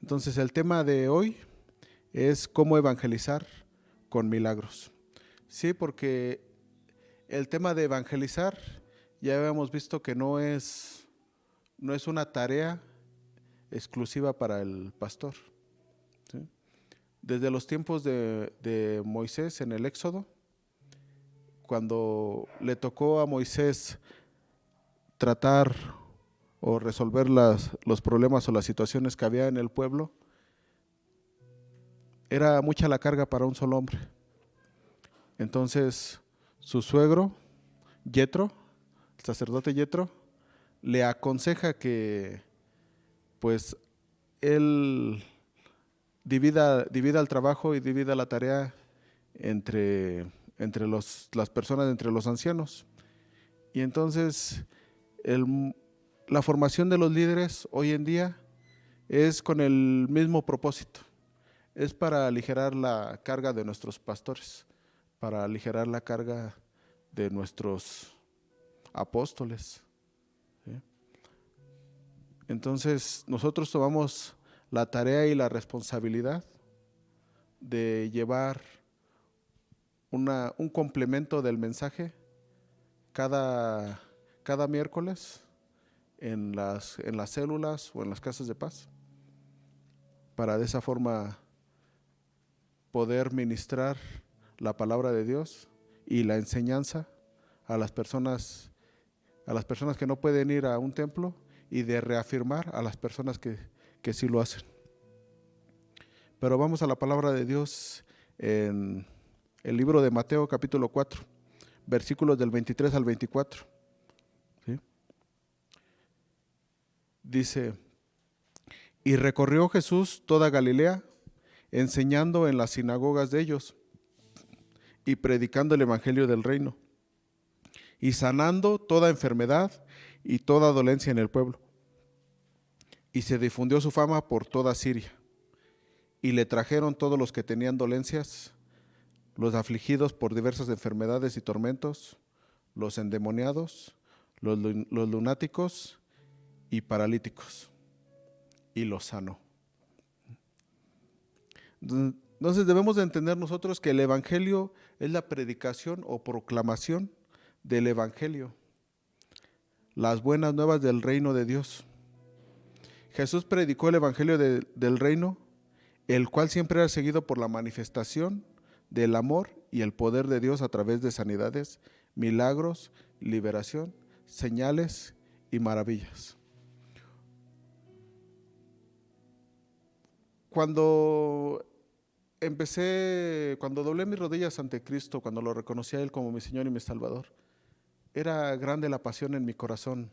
Entonces el tema de hoy es cómo evangelizar con milagros. Sí, porque el tema de evangelizar ya habíamos visto que no es una tarea exclusiva para el pastor. ¿Sí? Desde los tiempos de Moisés en el Éxodo, cuando le tocó a Moisés tratar o resolver los problemas o las situaciones que había en el pueblo, era mucha la carga para un solo hombre. Entonces su suegro, Yetro, el sacerdote Yetro, le aconseja que pues él divida el trabajo y divida la tarea entre las personas, entre los ancianos. Y entonces la formación de los líderes hoy en día es con el mismo propósito. Es para aligerar la carga de nuestros pastores, para aligerar la carga de nuestros apóstoles. ¿Sí? Entonces nosotros tomamos la tarea y la responsabilidad de llevar un complemento del mensaje cada miércoles en las células o en las casas de paz, para de esa forma poder ministrar la palabra de Dios y la enseñanza a las personas que no pueden ir a un templo, y de reafirmar a las personas que sí lo hacen. Pero vamos a la palabra de Dios en el libro de Mateo capítulo 4, versículos del 23 al 24. ¿Sí? Dice: y recorrió Jesús toda Galilea, enseñando en las sinagogas de ellos y predicando el evangelio del reino, y sanando toda enfermedad y toda dolencia en el pueblo. Y se difundió su fama por toda Siria. Y le trajeron todos los que tenían dolencias, los afligidos por diversas enfermedades y tormentos, los endemoniados, los lunáticos y paralíticos, y los sanó. Entonces debemos de entender nosotros que el evangelio es la predicación o proclamación del evangelio, las buenas nuevas del reino de Dios. Jesús predicó el evangelio del reino, el cual siempre era seguido por la manifestación del amor y el poder de Dios a través de sanidades, milagros, liberación, señales y maravillas. Cuando doblé mis rodillas ante Cristo, cuando lo reconocí a Él como mi Señor y mi Salvador, era grande la pasión en mi corazón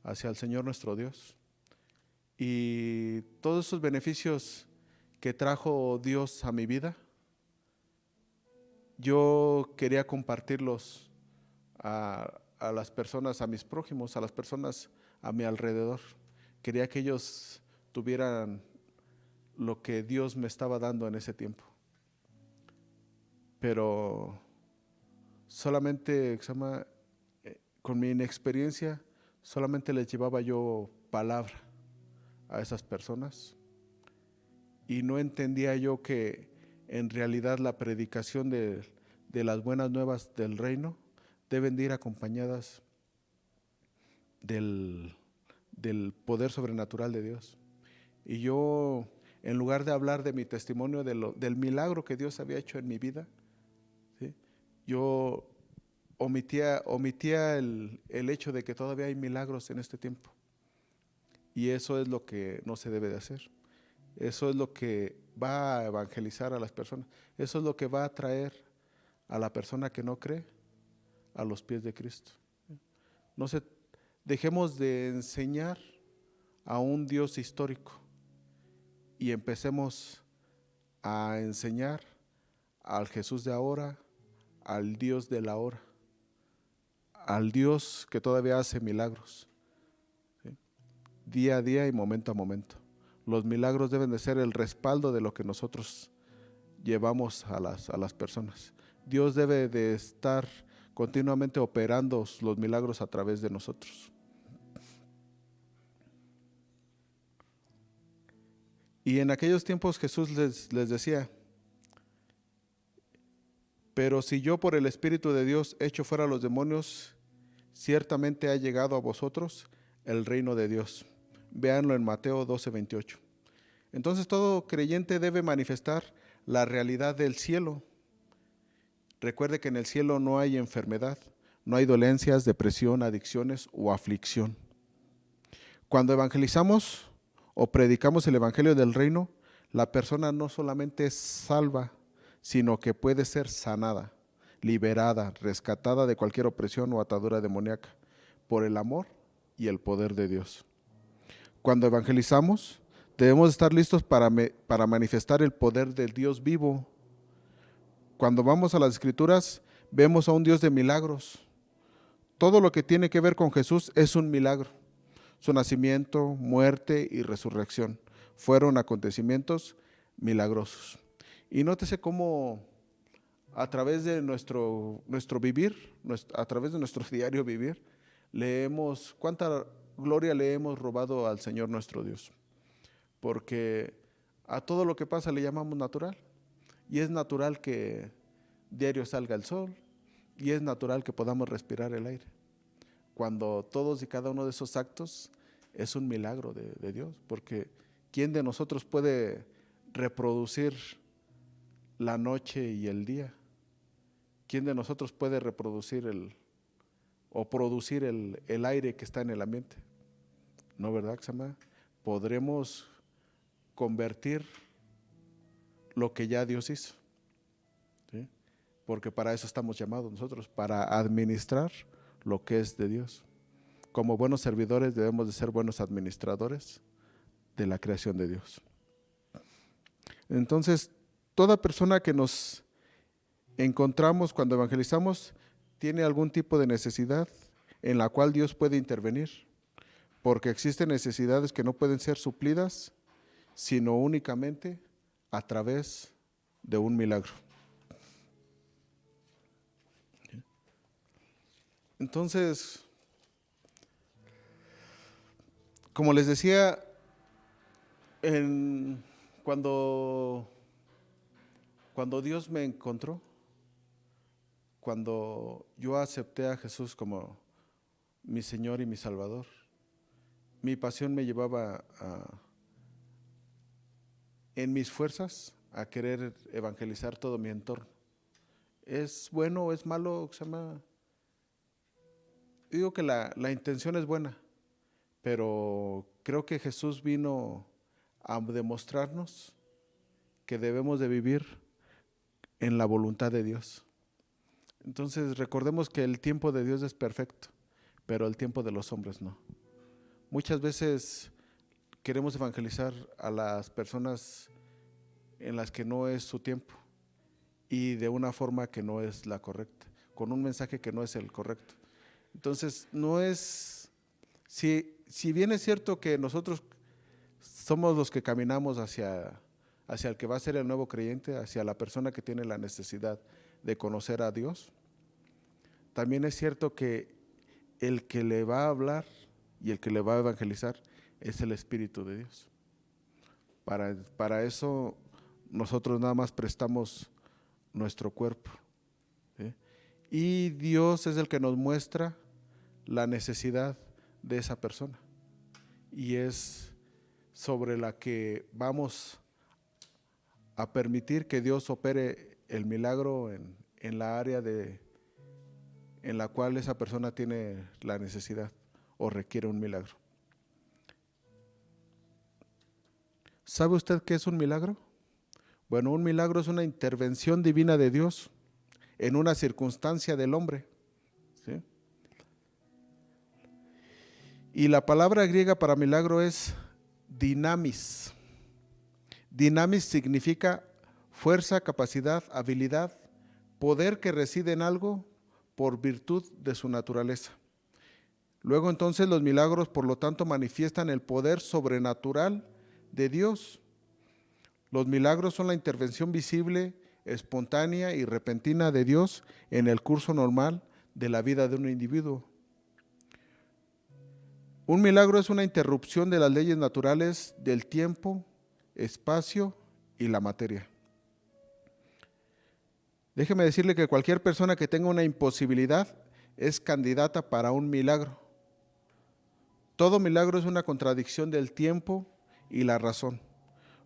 hacia el Señor nuestro Dios. Y todos esos beneficios que trajo Dios a mi vida, yo quería compartirlos a las personas, a mis prójimos, a las personas a mi alrededor. Quería que ellos tuvieran lo que Dios me estaba dando en ese tiempo. Pero solamente, con mi inexperiencia, solamente les llevaba yo palabra a esas personas, y no entendía yo que en realidad la predicación de las buenas nuevas del reino deben de ir acompañadas del poder sobrenatural de Dios. Y yo, en lugar de hablar de mi testimonio, del milagro que Dios había hecho en mi vida, ¿sí?, yo omitía el hecho de que todavía hay milagros en este tiempo. Y eso es lo que no se debe de hacer. Eso es lo que va a evangelizar a las personas. Eso es lo que va a traer a la persona que no cree a los pies de Cristo. No dejemos de enseñar a un Dios histórico y empecemos a enseñar al Jesús de ahora, al Dios de la hora, al Dios que todavía hace milagros, ¿sí?, día a día y momento a momento. Los milagros deben de ser el respaldo de lo que nosotros llevamos a las personas. Dios debe de estar continuamente operando los milagros a través de nosotros. Y en aquellos tiempos Jesús les decía, pero si yo por el Espíritu de Dios echo fuera a los demonios, ciertamente ha llegado a vosotros el reino de Dios. Véanlo en Mateo 12:28. Entonces todo creyente debe manifestar la realidad del cielo. Recuerde que en el cielo no hay enfermedad, no hay dolencias, depresión, adicciones o aflicción. Cuando evangelizamos o predicamos el evangelio del reino, la persona no solamente es salva, sino que puede ser sanada, liberada, rescatada de cualquier opresión o atadura demoníaca por el amor y el poder de Dios. Cuando evangelizamos, debemos estar listos para manifestar el poder del Dios vivo. Cuando vamos a las Escrituras, vemos a un Dios de milagros. Todo lo que tiene que ver con Jesús es un milagro. Su nacimiento, muerte y resurrección fueron acontecimientos milagrosos. Y nótese cómo a través de nuestro vivir, a través de nuestro diario vivir, cuánta gloria le hemos robado al Señor nuestro Dios. Porque a todo lo que pasa le llamamos natural. Y es natural que diario salga el sol, y es natural que podamos respirar el aire. Cuando todos y cada uno de esos actos es un milagro de Dios, porque ¿quién de nosotros puede reproducir la noche y el día? ¿Quién de nosotros puede reproducir o producir el aire que está en el ambiente? ¿No, verdad, Xama? Podremos convertir lo que ya Dios hizo, ¿sí? Porque para eso estamos llamados nosotros, para administrar lo que es de Dios. Como buenos servidores debemos de ser buenos administradores de la creación de Dios. Entonces, toda persona que nos encontramos cuando evangelizamos tiene algún tipo de necesidad en la cual Dios puede intervenir, porque existen necesidades que no pueden ser suplidas sino únicamente a través de un milagro. Entonces, como les decía, cuando Dios me encontró, cuando yo acepté a Jesús como mi Señor y mi Salvador, mi pasión me llevaba en mis fuerzas a querer evangelizar todo mi entorno. ¿Es bueno o es malo? Digo que la intención es buena, pero creo que Jesús vino a demostrarnos que debemos de vivir en la voluntad de Dios. Entonces recordemos que el tiempo de Dios es perfecto, pero el tiempo de los hombres no. Muchas veces queremos evangelizar a las personas en las que no es su tiempo y de una forma que no es la correcta, con un mensaje que no es el correcto. Entonces, no es, si bien es cierto que nosotros somos los que caminamos hacia el que va a ser el nuevo creyente, hacia la persona que tiene la necesidad de conocer a Dios, también es cierto que el que le va a hablar y el que le va a evangelizar es el Espíritu de Dios. Para eso nosotros nada más prestamos nuestro cuerpo, ¿sí? Y Dios es el que nos muestra la necesidad de esa persona y es sobre la que vamos a permitir que Dios opere el milagro en la área en la cual esa persona tiene la necesidad o requiere un milagro. ¿Sabe usted qué es un milagro? Bueno, un milagro es una intervención divina de Dios en una circunstancia del hombre, ¿sí? Y la palabra griega para milagro es dinamis. Dinamis significa fuerza, capacidad, habilidad, poder que reside en algo por virtud de su naturaleza. Luego entonces los milagros, por lo tanto, manifiestan el poder sobrenatural de Dios. Los milagros son la intervención visible, espontánea y repentina de Dios en el curso normal de la vida de un individuo. Un milagro es una interrupción de las leyes naturales del tiempo espacio y la materia. Déjeme decirle que cualquier persona que tenga una imposibilidad es candidata para un milagro. Todo milagro es una contradicción del tiempo y la razón.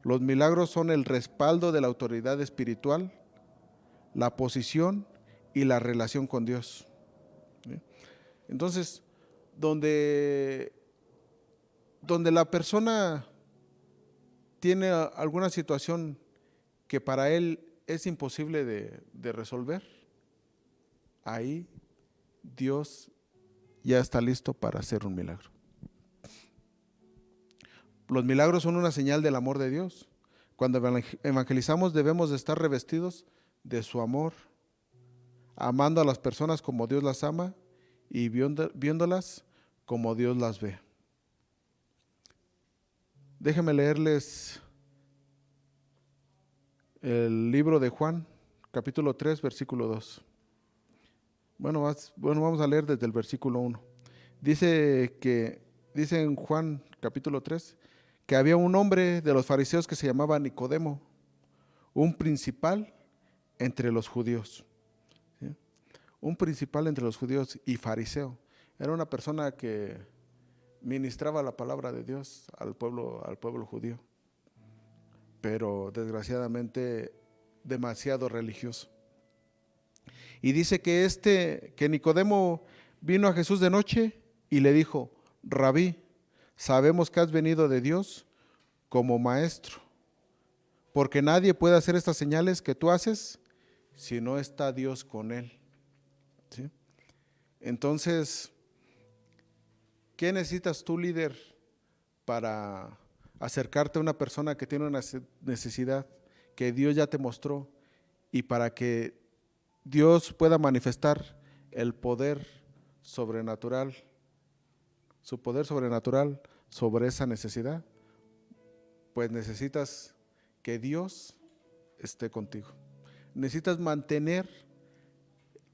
Los milagros son el respaldo de la autoridad espiritual, la posición y la relación con Dios. ¿Sí? Entonces, donde la persona tiene alguna situación que para él es imposible de resolver, ahí Dios ya está listo para hacer un milagro. Los milagros son una señal del amor de Dios. Cuando evangelizamos debemos de estar revestidos de su amor, amando a las personas como Dios las ama y viéndolas como Dios las ve. Déjenme leerles el libro de Juan, capítulo 3, versículo 2. Bueno, vamos a leer desde el versículo 1. Dice en Juan, capítulo 3, que había un hombre de los fariseos que se llamaba Nicodemo, un principal entre los judíos. ¿Sí? Un principal entre los judíos y fariseo. Era una persona que ministraba la palabra de Dios al pueblo judío, pero desgraciadamente demasiado religioso. Y dice que Nicodemo vino a Jesús de noche y le dijo: Rabí, sabemos que has venido de Dios como maestro, porque nadie puede hacer estas señales que tú haces si no está Dios con él. ¿Sí? Entonces, ¿qué necesitas tú, líder, para acercarte a una persona que tiene una necesidad que Dios ya te mostró y para que Dios pueda manifestar el poder sobrenatural, su poder sobrenatural sobre esa necesidad? Pues necesitas que Dios esté contigo. Necesitas mantener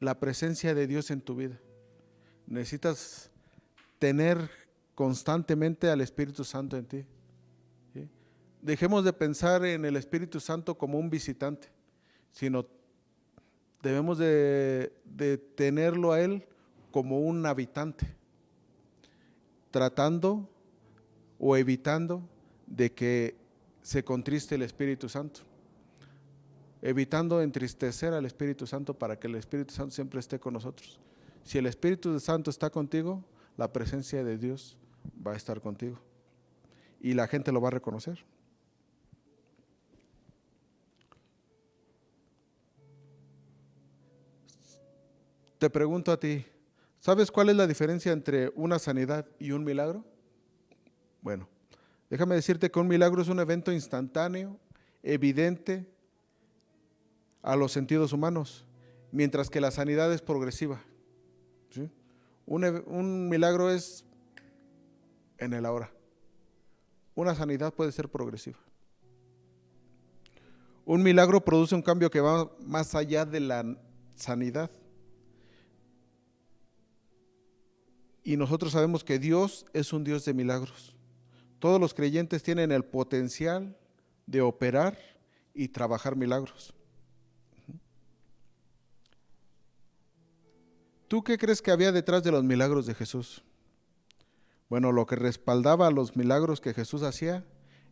la presencia de Dios en tu vida. Necesitas tener constantemente al Espíritu Santo en ti. ¿Sí? Dejemos de pensar en el Espíritu Santo como un visitante, sino debemos de tenerlo a Él como un habitante, tratando o evitando de que se contriste el Espíritu Santo, evitando entristecer al Espíritu Santo para que el Espíritu Santo siempre esté con nosotros. Si el Espíritu Santo está contigo, la presencia de Dios va a estar contigo y la gente lo va a reconocer. Te pregunto a ti, ¿sabes cuál es la diferencia entre una sanidad y un milagro? Bueno, déjame decirte que un milagro es un evento instantáneo, evidente a los sentidos humanos, mientras que la sanidad es progresiva. ¿Sí? Un milagro es en el ahora. Una sanidad puede ser progresiva. Un milagro produce un cambio que va más allá de la sanidad. Y nosotros sabemos que Dios es un Dios de milagros. Todos los creyentes tienen el potencial de operar y trabajar milagros. ¿Tú qué crees que había detrás de los milagros de Jesús? Bueno, lo que respaldaba los milagros que Jesús hacía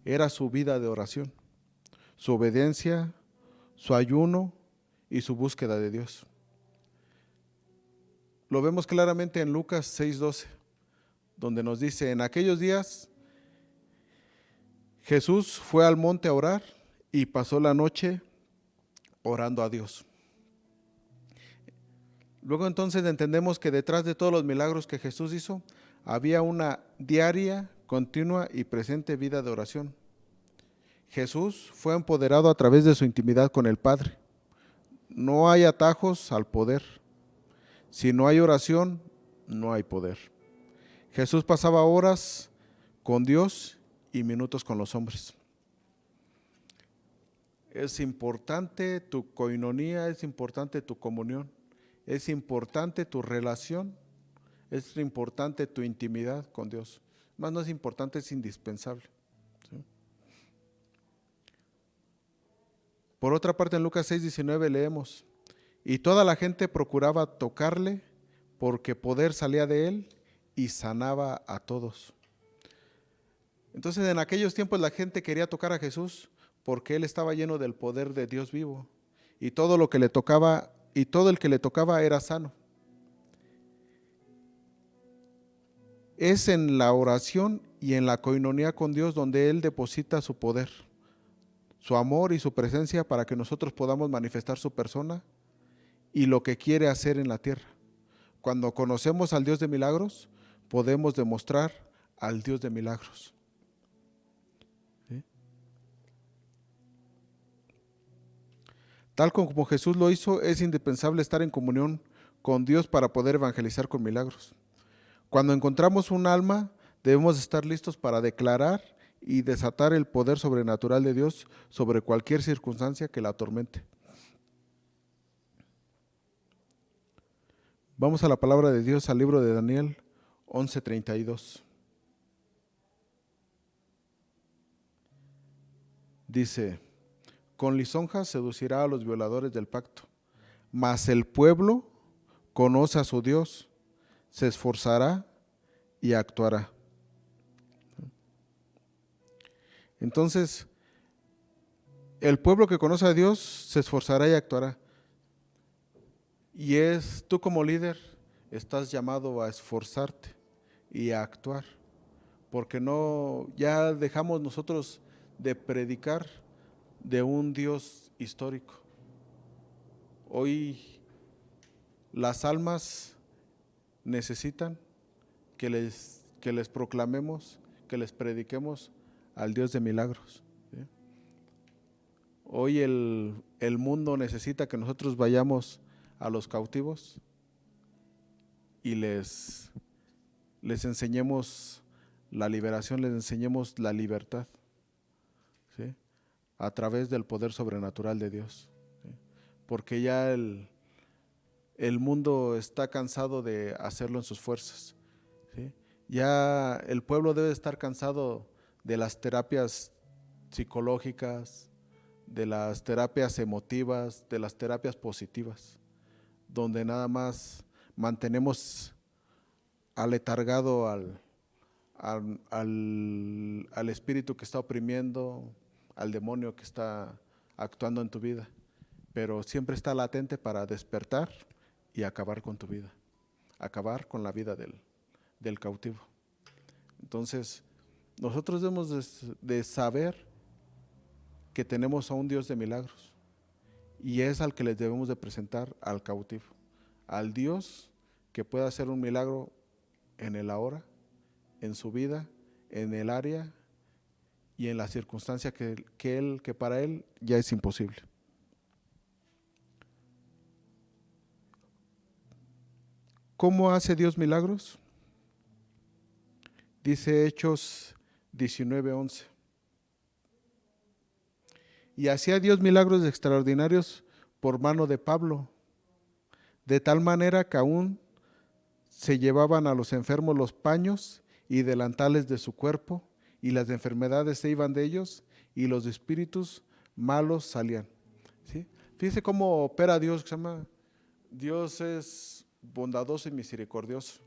era su vida de oración, su obediencia, su ayuno y su búsqueda de Dios. Lo vemos claramente en Lucas 6:12, donde nos dice: en aquellos días Jesús fue al monte a orar y pasó la noche orando a Dios. Luego entonces entendemos que detrás de todos los milagros que Jesús hizo, había una diaria, continua y presente vida de oración. Jesús fue empoderado a través de su intimidad con el Padre. No hay atajos al poder. Si no hay oración, no hay poder. Jesús pasaba horas con Dios y minutos con los hombres. Es importante tu coinonía, es importante tu comunión, es importante tu relación, es importante tu intimidad con Dios. Más no es importante, es indispensable. ¿Sí? Por otra parte, en Lucas 6:19 leemos, y toda la gente procuraba tocarle porque poder salía de él y sanaba a todos. Entonces, en aquellos tiempos la gente quería tocar a Jesús porque él estaba lleno del poder de Dios vivo y todo lo que le tocaba y todo el que le tocaba era sano. Es en la oración y en la coinonía con Dios donde él deposita su poder, su amor y su presencia para que nosotros podamos manifestar su persona y lo que quiere hacer en la tierra. Cuando conocemos al Dios de milagros, podemos demostrar al Dios de milagros. ¿Sí? Tal como Jesús lo hizo, es indispensable estar en comunión con Dios para poder evangelizar con milagros. Cuando encontramos un alma, debemos estar listos para declarar y desatar el poder sobrenatural de Dios sobre cualquier circunstancia que la atormente. Vamos a la palabra de Dios, al libro de Daniel 11:32. Dice, con lisonjas seducirá a los violadores del pacto, mas el pueblo conoce a su Dios, se esforzará y actuará. Entonces, el pueblo que conoce a Dios se esforzará y actuará. Y tú como líder estás llamado a esforzarte y a actuar, porque ya dejamos nosotros de predicar de un Dios histórico. Hoy las almas necesitan que les proclamemos, que les prediquemos al Dios de milagros. ¿Sí? Hoy el mundo necesita que nosotros vayamos a los cautivos y les enseñemos la liberación, les enseñemos la libertad, ¿sí? A través del poder sobrenatural de Dios, ¿sí? Porque ya el mundo está cansado de hacerlo en sus fuerzas, ¿sí? Ya el pueblo debe estar cansado de las terapias psicológicas, de las terapias emotivas, de las terapias positivas, donde nada más mantenemos aletargado al espíritu que está oprimiendo, al demonio que está actuando en tu vida, pero siempre está latente para despertar y acabar con tu vida, acabar con la vida del cautivo. Entonces, nosotros debemos de saber que tenemos a un Dios de milagros y es al que les debemos de presentar al cautivo, al Dios que pueda hacer un milagro en el ahora, en su vida, en el área y en la circunstancia que para él ya es imposible. ¿Cómo hace Dios milagros? Dice Hechos 19:11. Y hacía Dios milagros extraordinarios por mano de Pablo, de tal manera que aún se llevaban a los enfermos los paños y delantales de su cuerpo, y las enfermedades se iban de ellos, y los espíritus malos salían. ¿Sí? Fíjese cómo opera Dios, que se llama, Dios es bondadoso y misericordioso,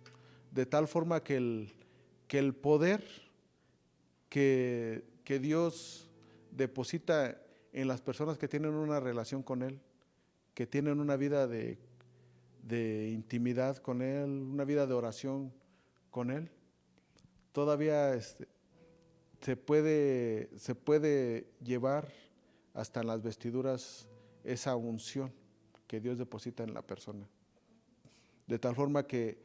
de tal forma que el poder que Dios deposita en las personas que tienen una relación con Él, que tienen una vida de intimidad con Él, una vida de oración con Él, todavía se puede llevar hasta en las vestiduras esa unción que Dios deposita en la persona. De tal forma que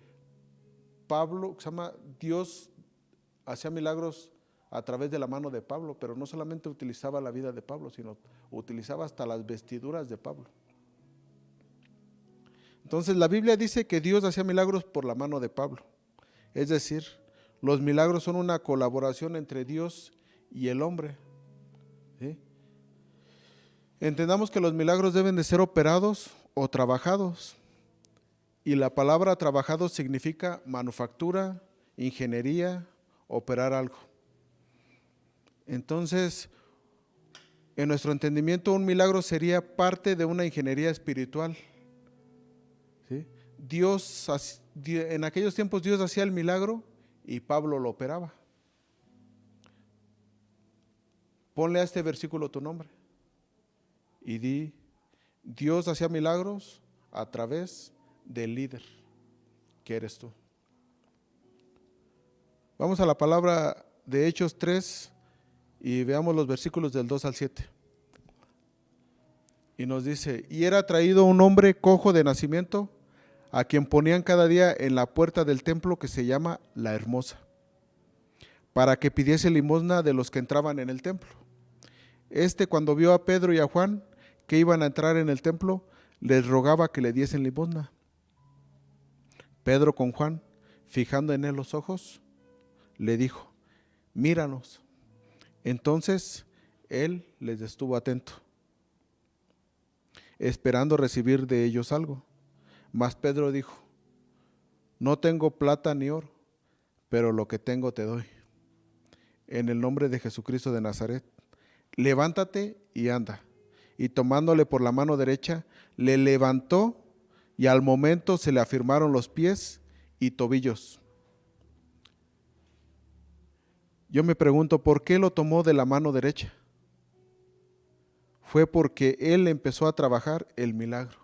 Pablo, se llama, Dios hacía milagros a través de la mano de Pablo, pero no solamente utilizaba la vida de Pablo, sino utilizaba hasta las vestiduras de Pablo. Entonces la Biblia dice que Dios hacía milagros por la mano de Pablo. Es decir, los milagros son una colaboración entre Dios y el hombre. ¿Sí? Entendamos que los milagros deben de ser operados o trabajados. Y la palabra trabajado significa manufactura, ingeniería, operar algo. Entonces, En nuestro entendimiento, un milagro sería parte de una ingeniería espiritual. ¿Sí? En aquellos tiempos Dios hacía el milagro y Pablo lo operaba. Ponle a este versículo tu nombre y di: Dios hacía milagros a través del líder que eres tú. Vamos a la palabra de Hechos 3 y veamos los versículos del 2 al 7. Y nos dice: y era traído un hombre cojo de nacimiento, a quien ponían cada día en la puerta del templo que se llama La Hermosa, para que pidiese limosna de los que entraban en el templo. Cuando vio a Pedro y a Juan que iban a entrar en el templo, les rogaba que le diesen limosna. Pedro, con Juan, fijando en él los ojos, le dijo: míranos. Entonces él les estuvo atento, esperando recibir de ellos algo. Mas Pedro dijo: no tengo plata ni oro, pero lo que tengo te doy. En el nombre de Jesucristo de Nazaret, levántate y anda. Y tomándole por la mano derecha, le levantó, y al momento se le afirmaron los pies y tobillos. Yo me pregunto, ¿por qué lo tomó de la mano derecha? Fue porque él empezó a trabajar el milagro.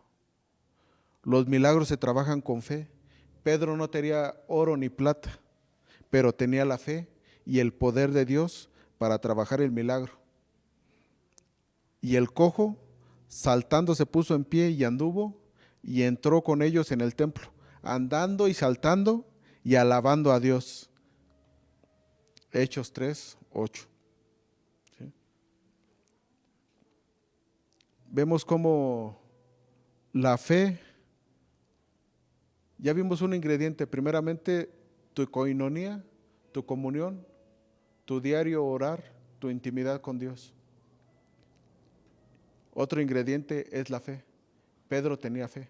Los milagros se trabajan con fe. Pedro no tenía oro ni plata, pero tenía la fe y el poder de Dios para trabajar el milagro. Y el cojo, saltando, se puso en pie y anduvo, y entró con ellos en el templo, andando y saltando y alabando a Dios. Hechos 3, 8. ¿Sí? Vemos cómo la fe, ya vimos un ingrediente: primeramente tu coinonía, tu comunión, tu diario orar, tu intimidad con Dios. Otro ingrediente es la fe. Pedro tenía fe.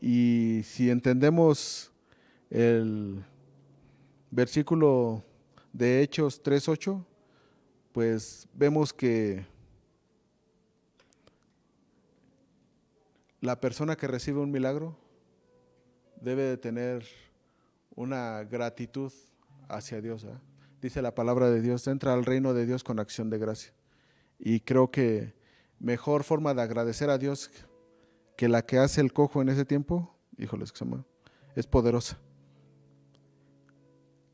Y si entendemos el versículo de Hechos 3:8, pues vemos que la persona que recibe un milagro debe de tener una gratitud hacia Dios, ¿eh? Dice la palabra de Dios: entra al reino de Dios con acción de gracia. Y creo que mejor forma de agradecer a Dios que la que hace el cojo en ese tiempo, híjoles, es poderosa.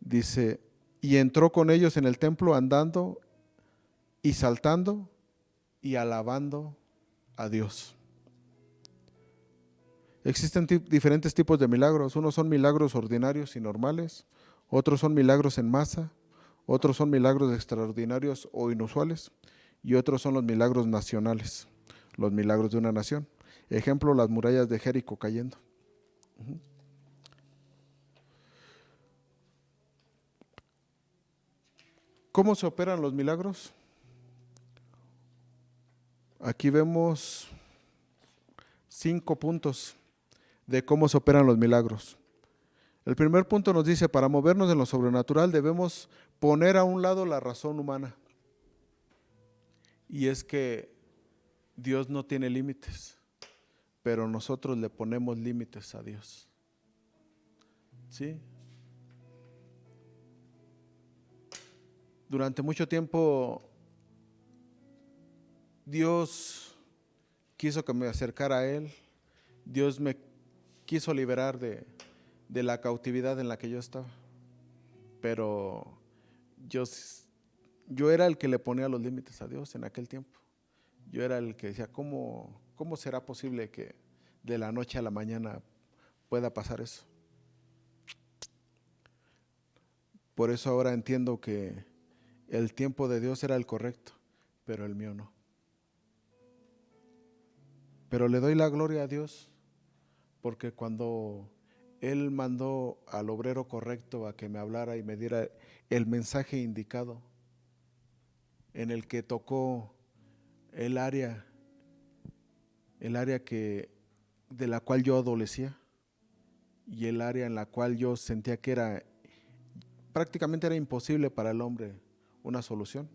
Dice: y entró con ellos en el templo andando y saltando y alabando a Dios. Existen diferentes tipos de milagros. Unos son milagros ordinarios y normales, otros son milagros en masa, otros son milagros extraordinarios o inusuales, y otros son los milagros nacionales, los milagros de una nación. Ejemplo, las murallas de Jericó cayendo. ¿Cómo se operan los milagros? Aquí vemos 5 puntos de cómo se operan los milagros. El primer punto nos dice: para movernos en lo sobrenatural debemos poner a un lado la razón humana. Y es que Dios no tiene límites, pero nosotros le ponemos límites a Dios. ¿Sí? Durante mucho tiempo Dios quiso que me acercara a Él. Dios me quiso liberar de la cautividad en la que yo estaba. Pero yo era el que le ponía los límites a Dios en aquel tiempo. Yo era el que decía: ¿cómo será posible que de la noche a la mañana pueda pasar eso? Por eso ahora entiendo que el tiempo de Dios era el correcto, pero el mío no. Pero le doy la gloria a Dios, porque cuando Él mandó al obrero correcto a que me hablara y me diera el mensaje indicado, en el que tocó el área de la cual yo adolecía, y el área en la cual yo sentía que prácticamente era imposible para el hombre una solución.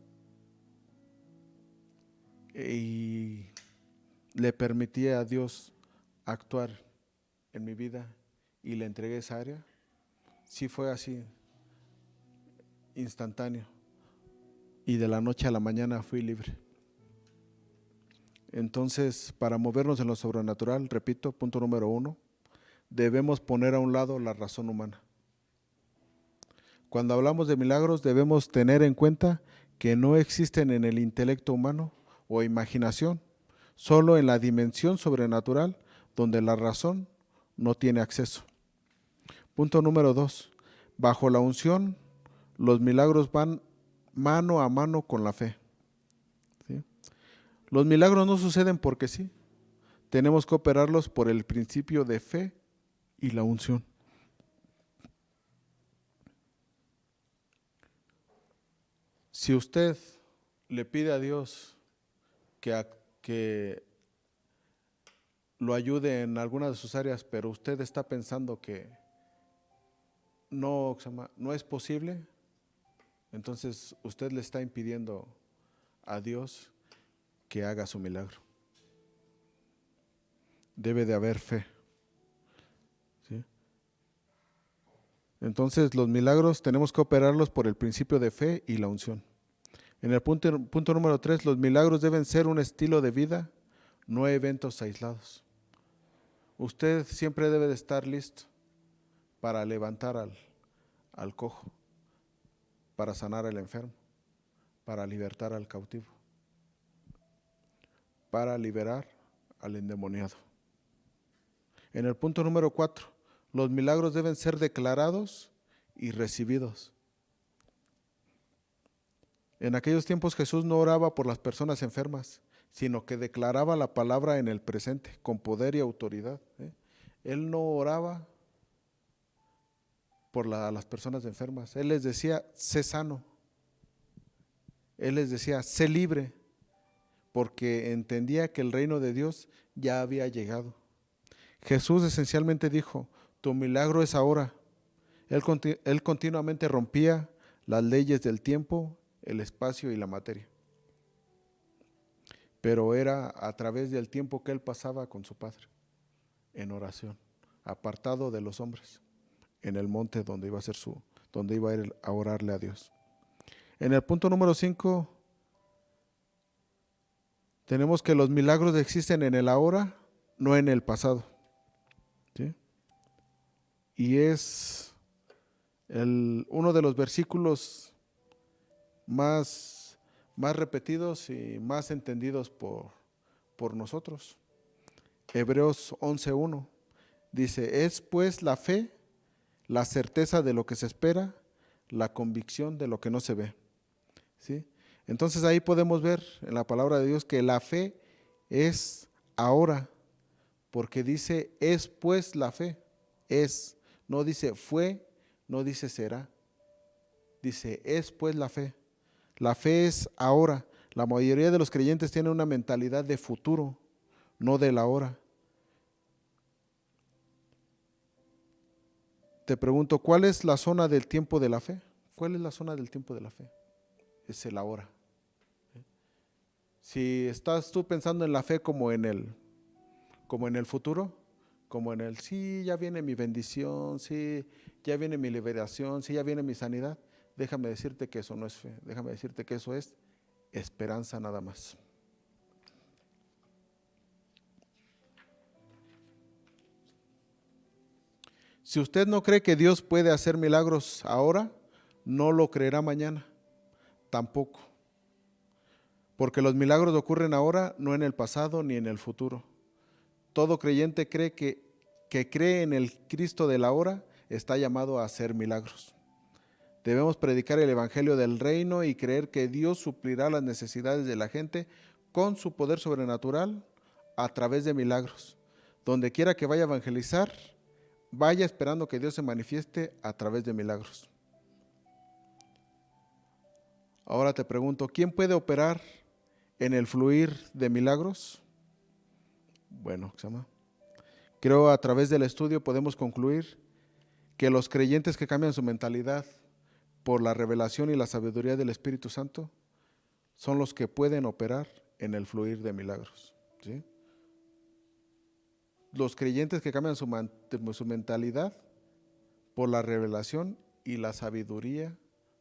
Y le permití a Dios actuar en mi vida y le entregué esa área. Sí fue así, instantáneo. Y de la noche a la mañana fui libre. Entonces, para movernos en lo sobrenatural, repito, punto número 1, debemos poner a un lado la razón humana. Cuando hablamos de milagros, debemos tener en cuenta que no existen en el intelecto humano o imaginación, solo en la dimensión sobrenatural donde la razón no tiene acceso. Punto número 2, bajo la unción, los milagros van mano a mano con la fe. ¿Sí? Los milagros no suceden porque sí, tenemos que operarlos por el principio de fe y la unción. Si usted le pide a Dios que lo ayude en alguna de sus áreas, pero usted está pensando que no es posible, entonces usted le está impidiendo a Dios que haga su milagro. Debe de haber fe. ¿Sí? Entonces los milagros tenemos que operarlos por el principio de fe y la unción. En el punto número 3, los milagros deben ser un estilo de vida, no eventos aislados. Usted siempre debe de estar listo para levantar al cojo, para sanar al enfermo, para libertar al cautivo, para liberar al endemoniado. En el punto número 4, los milagros deben ser declarados y recibidos. En aquellos tiempos Jesús no oraba por las personas enfermas, sino que declaraba la palabra en el presente, con poder y autoridad. Él no oraba por las personas enfermas. Él les decía, sé sano. Él les decía, sé libre, porque entendía que el reino de Dios ya había llegado. Jesús esencialmente dijo, tu milagro es ahora. Él continuamente rompía las leyes del tiempo, el espacio y la materia. Pero era a través del tiempo que él pasaba con su Padre, en oración, apartado de los hombres, en el monte donde iba a ir a orarle a Dios. En el punto número 5, tenemos que los milagros existen en el ahora, no en el pasado. ¿Sí? Y es uno de los versículos más repetidos y más entendidos por nosotros. Hebreos 11:1 dice, es pues la fe, la certeza de lo que se espera, la convicción de lo que no se ve. ¿Sí? Entonces ahí podemos ver en la palabra de Dios que la fe es ahora, porque dice, es pues la fe, no dice fue, no dice será, dice, es pues la fe. La fe es ahora. La mayoría de los creyentes tienen una mentalidad de futuro, no del ahora. Te pregunto, ¿cuál es la zona del tiempo de la fe? ¿Cuál es la zona del tiempo de la fe? Es el ahora. Si estás tú pensando en la fe como en el futuro, como en el sí, ya viene mi bendición, sí, ya viene mi liberación, sí, ya viene mi sanidad, déjame decirte que eso no es fe, déjame decirte que eso es esperanza nada más. Si usted no cree que Dios puede hacer milagros ahora, no lo creerá mañana, tampoco. Porque los milagros ocurren ahora, no en el pasado ni en el futuro. Todo creyente cree que cree en el Cristo de la hora está llamado a hacer milagros. Debemos predicar el evangelio del reino y creer que Dios suplirá las necesidades de la gente con su poder sobrenatural a través de milagros. Donde quiera que vaya a evangelizar, vaya esperando que Dios se manifieste a través de milagros. Ahora te pregunto, ¿quién puede operar en el fluir de milagros? Bueno, creo a través del estudio podemos concluir que los creyentes que cambian su mentalidad por la revelación y la sabiduría del Espíritu Santo, son los que pueden operar en el fluir de milagros, ¿sí? Los creyentes que cambian su mentalidad por la revelación y la sabiduría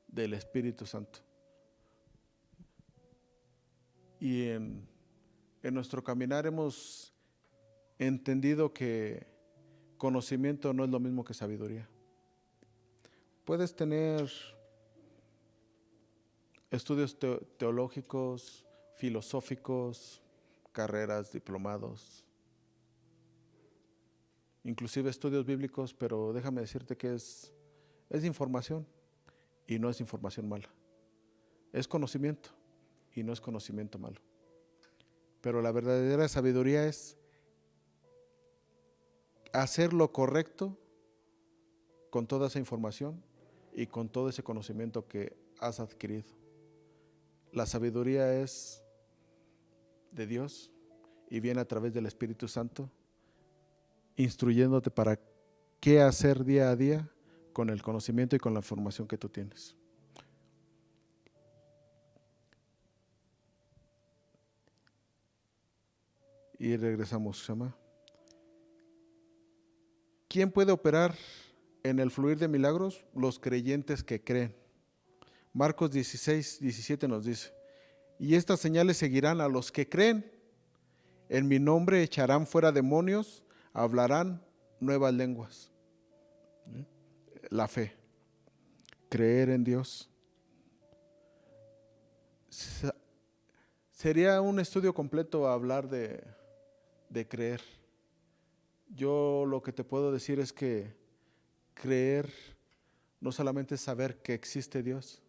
del Espíritu Santo. Y en nuestro caminar hemos entendido que conocimiento no es lo mismo que sabiduría. Puedes tener estudios teológicos, filosóficos, carreras, diplomados, inclusive estudios bíblicos, pero déjame decirte que es información y no es información mala. Es conocimiento y no es conocimiento malo. Pero la verdadera sabiduría es hacer lo correcto con toda esa información y con todo ese conocimiento que has adquirido. La sabiduría es de Dios y viene a través del Espíritu Santo, instruyéndote para qué hacer día a día con el conocimiento y con la información que tú tienes. Y regresamos, Shama. ¿Quién puede operar en el fluir de milagros? Los creyentes que creen. Marcos 16:17 nos dice: y estas señales seguirán a los que creen. En mi nombre echarán fuera demonios, hablarán nuevas lenguas. La fe, creer en Dios. Sería un estudio completo hablar de creer. Yo lo que te puedo decir es que creer no solamente es saber que existe Dios,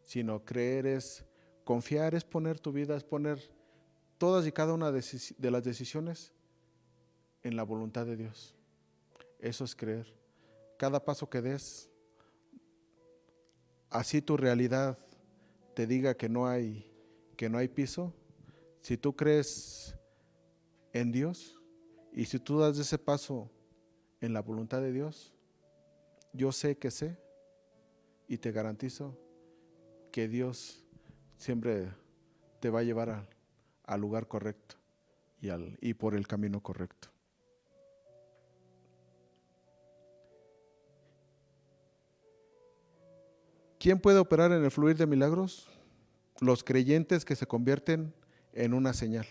sino creer es confiar, es poner tu vida, es poner todas y cada una de las decisiones en la voluntad de Dios. Eso es creer. Cada paso que des, así tu realidad te diga que no hay piso, si tú crees en Dios y si tú das ese paso en la voluntad de Dios, yo sé y te garantizo que Dios siempre te va a llevar al lugar correcto y por el camino correcto. ¿Quién puede operar en el fluir de milagros? Los creyentes que se convierten en una señal.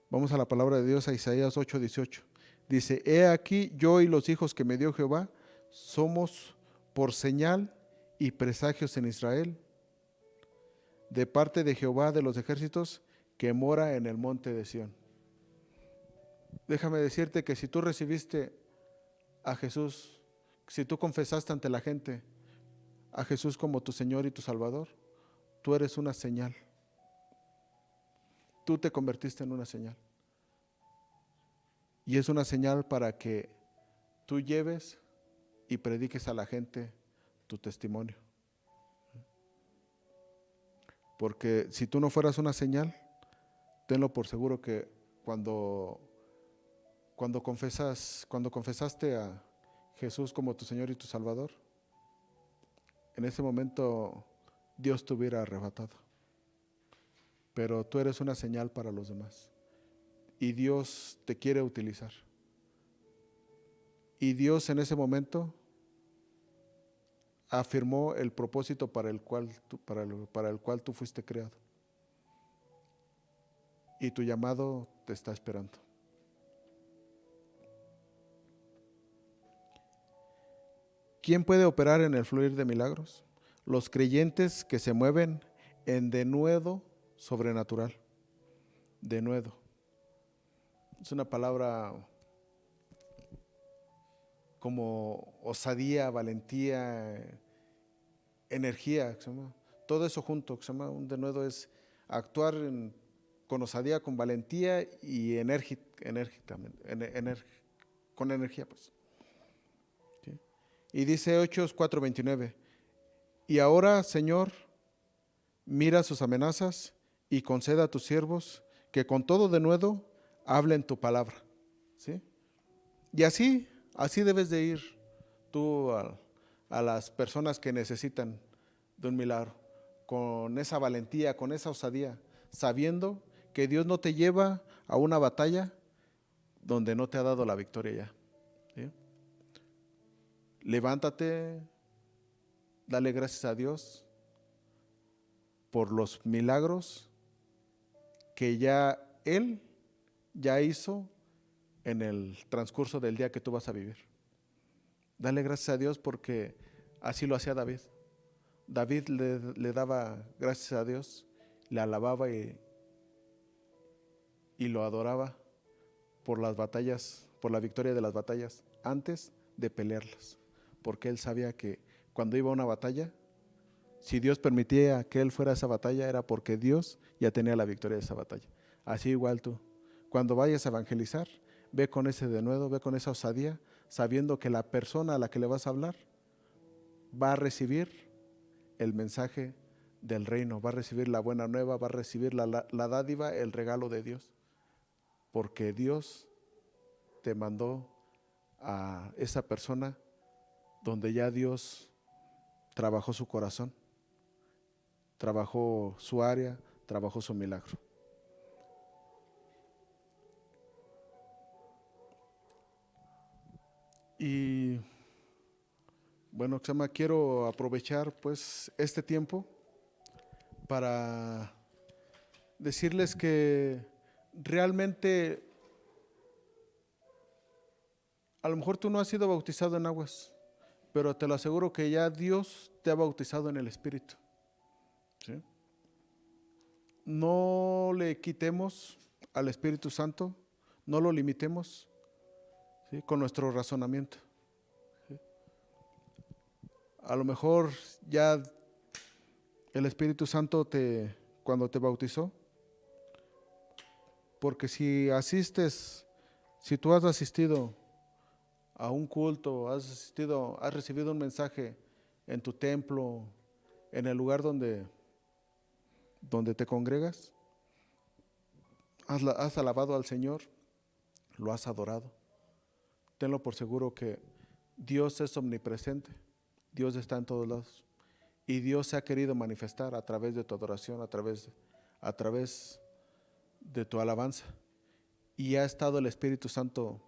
Vamos a la palabra de Dios, a Isaías 8:18. Dice: he aquí yo y los hijos que me dio Jehová somos por señal y presagios en Israel, de parte de Jehová de los ejércitos, que mora en el monte de Sión. Déjame decirte que si tú recibiste a Jesús, si tú confesaste ante la gente a Jesús como tu Señor y tu Salvador, tú eres una señal. Tú te convertiste en una señal. Y es una señal para que tú lleves y prediques a la gente tu testimonio. Porque si tú no fueras una señal, tenlo por seguro que cuando confesaste a Jesús como tu Señor y tu Salvador, en ese momento Dios te hubiera arrebatado. Pero tú eres una señal para los demás. Y Dios te quiere utilizar. Y Dios en ese momento afirmó el propósito para el cual tú fuiste creado. Y tu llamado te está esperando. ¿Quién puede operar en el fluir de milagros? Los creyentes que se mueven en denuedo sobrenatural. Denuedo. Es una palabra como osadía, valentía, energía, todo eso junto, un denuedo es actuar con osadía, con valentía y con energía, pues. ¿Sí? Y dice Hechos 4:29, y ahora, Señor, mira sus amenazas y conceda a tus siervos que con todo denuedo hablen tu palabra. ¿Sí? Y así debes de ir tú a a las personas que necesitan de un milagro, con esa valentía, con esa osadía, sabiendo que Dios no te lleva a una batalla donde no te ha dado la victoria ya. ¿Sí? Levántate, dale gracias a Dios por los milagros que ya Él ya hizo en el transcurso del día que tú vas a vivir. Dale gracias a Dios porque así lo hacía David. David le daba gracias a Dios, le alababa y lo adoraba por las batallas, por la victoria de las batallas, antes de pelearlas. Porque él sabía que cuando iba a una batalla, si Dios permitía que él fuera a esa batalla, era porque Dios ya tenía la victoria de esa batalla. Así igual tú, cuando vayas a evangelizar, ve con ese denuedo, ve con esa osadía, sabiendo que la persona a la que le vas a hablar va a recibir el mensaje del reino, va a recibir la buena nueva, va a recibir la dádiva, el regalo de Dios. Porque Dios te mandó a esa persona donde ya Dios trabajó su corazón, trabajó su área, trabajó su milagro. Y bueno, Xama, quiero aprovechar pues este tiempo para decirles que realmente a lo mejor tú no has sido bautizado en aguas, pero te lo aseguro que ya Dios te ha bautizado en el Espíritu. ¿Sí? No le quitemos al Espíritu Santo, no lo limitemos, ¿sí?, con nuestro razonamiento. ¿Sí? A lo mejor ya el Espíritu Santo cuando te bautizó, porque si tú has asistido a un culto, has recibido un mensaje en tu templo, en el lugar donde te congregas, has alabado al Señor, lo has adorado. Tenlo por seguro que Dios es omnipresente, Dios está en todos lados y Dios se ha querido manifestar a través de tu adoración, a través de tu alabanza, y ha estado el Espíritu Santo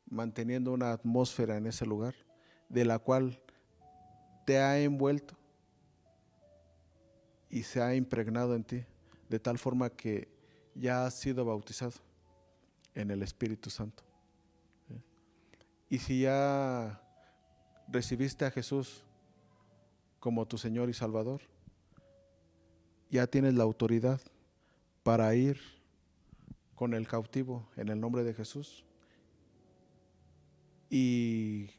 manteniendo una atmósfera en ese lugar de la cual te ha envuelto y se ha impregnado en ti, de tal forma que ya has sido bautizado en el Espíritu Santo. ¿Sí? Y si ya recibiste a Jesús como tu Señor y Salvador, ya tienes la autoridad para ir con el cautivo en el nombre de Jesús y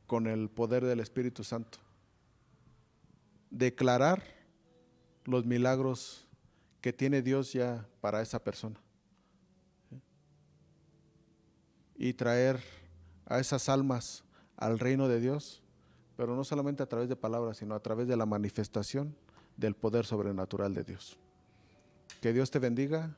con el poder del Espíritu Santo declarar los milagros que tiene Dios ya para esa persona, ¿sí?, y traer a esas almas al reino de Dios, pero no solamente a través de palabras, sino a través de la manifestación del poder sobrenatural de Dios. Que Dios te bendiga,